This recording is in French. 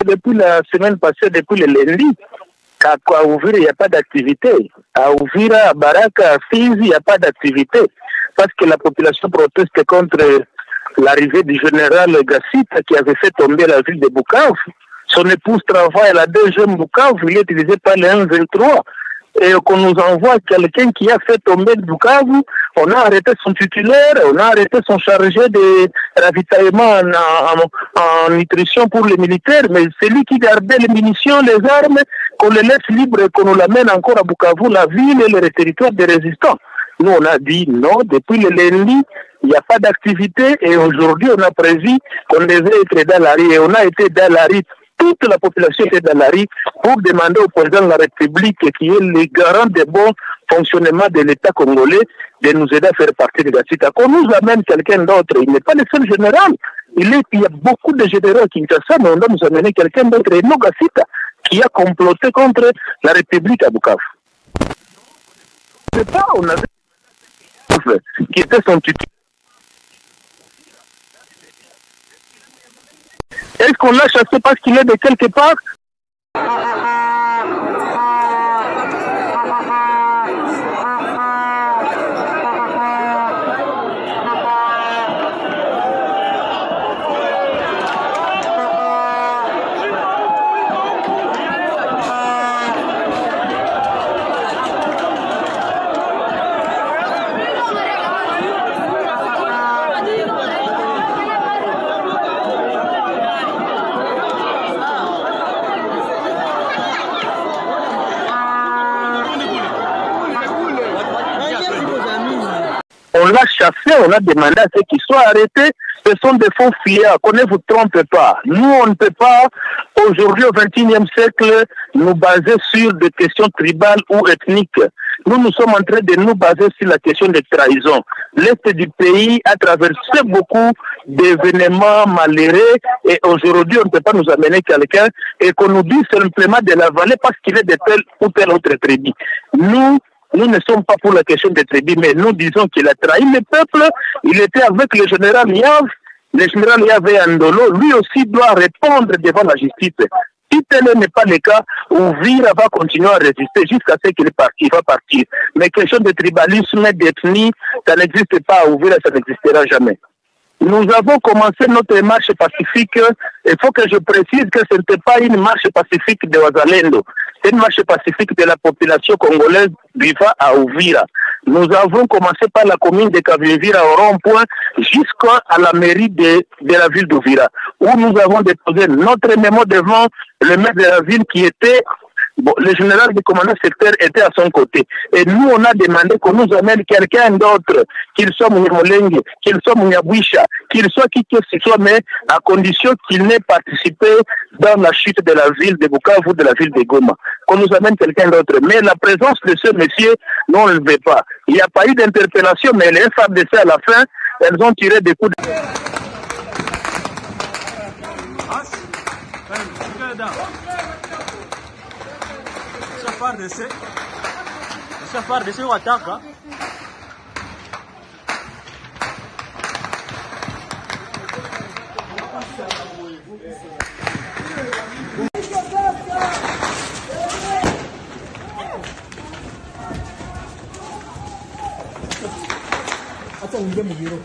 Depuis la semaine passée, depuis le lundi, à Uvira, il n'y a pas d'activité. À Uvira, à Baraka, à Fizi, il n'y a pas d'activité. Parce que la population proteste contre l'arrivée du général Gassita qui avait fait tomber la ville de Bukavu. Son épouse travaille à la deuxième Bukavu, il est utilisé par les 1-23. Et qu'on nous envoie quelqu'un qui a fait tomber Bukavu, on a arrêté son titulaire, on a arrêté son chargé de ravitaillement en nutrition pour les militaires, mais c'est lui qui gardait les munitions, les armes, qu'on les laisse libres et qu'on nous l'amène encore à Bukavu, la ville et le territoire des résistants. Nous, on a dit non, depuis le lundi, il n'y a pas d'activité et aujourd'hui, on a prévu qu'on devait être dans la rue et on a été dans la rue. Toute la population était dans la rue pour demander au président de la République, qui est le garant des bons fonctionnements de l'État congolais, de nous aider à faire partie de Gassita. Qu'on nous amène quelqu'un d'autre. Il n'est pas le seul général. Il y a beaucoup de généraux qui sont ça, mais on doit nous amener quelqu'un d'autre. Et non Gassita, qui a comploté contre la République à Bukavu. C'est pas, on avait qui était son tuteur. Est-ce qu'on l'a chassé parce qu'il est de quelque part? On l'a chassé, on a demandé à ceux qui soient arrêtés. Ce sont des faux fuyards, qu'on ne vous trompe pas. Nous, on ne peut pas, aujourd'hui au XXIe siècle, nous baser sur des questions tribales ou ethniques. Nous sommes en train de nous baser sur la question de trahison. L'Est du pays a traversé beaucoup d'événements malheureux et aujourd'hui, on ne peut pas nous amener quelqu'un et qu'on nous dise simplement de l'avaler parce qu'il est de telle ou telle autre tribu. Nous ne sommes pas pour la question des tribus, mais nous disons qu'il a trahi le peuple. Il était avec le général Yav. Le général Yav est Andolo. Lui aussi doit répondre devant la justice. Si tel n'est pas le cas, Uvira va continuer à résister jusqu'à ce qu'il va partir. Mais question de tribalisme, d'ethnie, ça n'existe pas à Uvira, ça n'existera jamais. Nous avons commencé notre marche pacifique. Il faut que je précise que ce n'était pas une marche pacifique de Wazalendo. C'est une marche pacifique de la population congolaise vivant à Uvira. Nous avons commencé par la commune de Kavivira au rond-point jusqu'à la mairie de la ville d'Uvira, où nous avons déposé notre mémo devant le maire de la ville qui était... Bon, le général du commandant secteur était à son côté. Et nous, on a demandé qu'on nous amène quelqu'un d'autre, qu'il soit Moulenge, qu'il soit Mouniabouicha, qu'il soit qui que ce soit, mais à condition qu'il n'ait participé dans la chute de la ville de Bukavu ou de la ville de Goma. Qu'on nous amène quelqu'un d'autre. Mais la présence de ce monsieur, non, on ne le veut pas. Il n'y a pas eu d'interpellation, mais les FARDC à la fin, elles ont tiré des coups de... FARDC wataka hata unge mugiro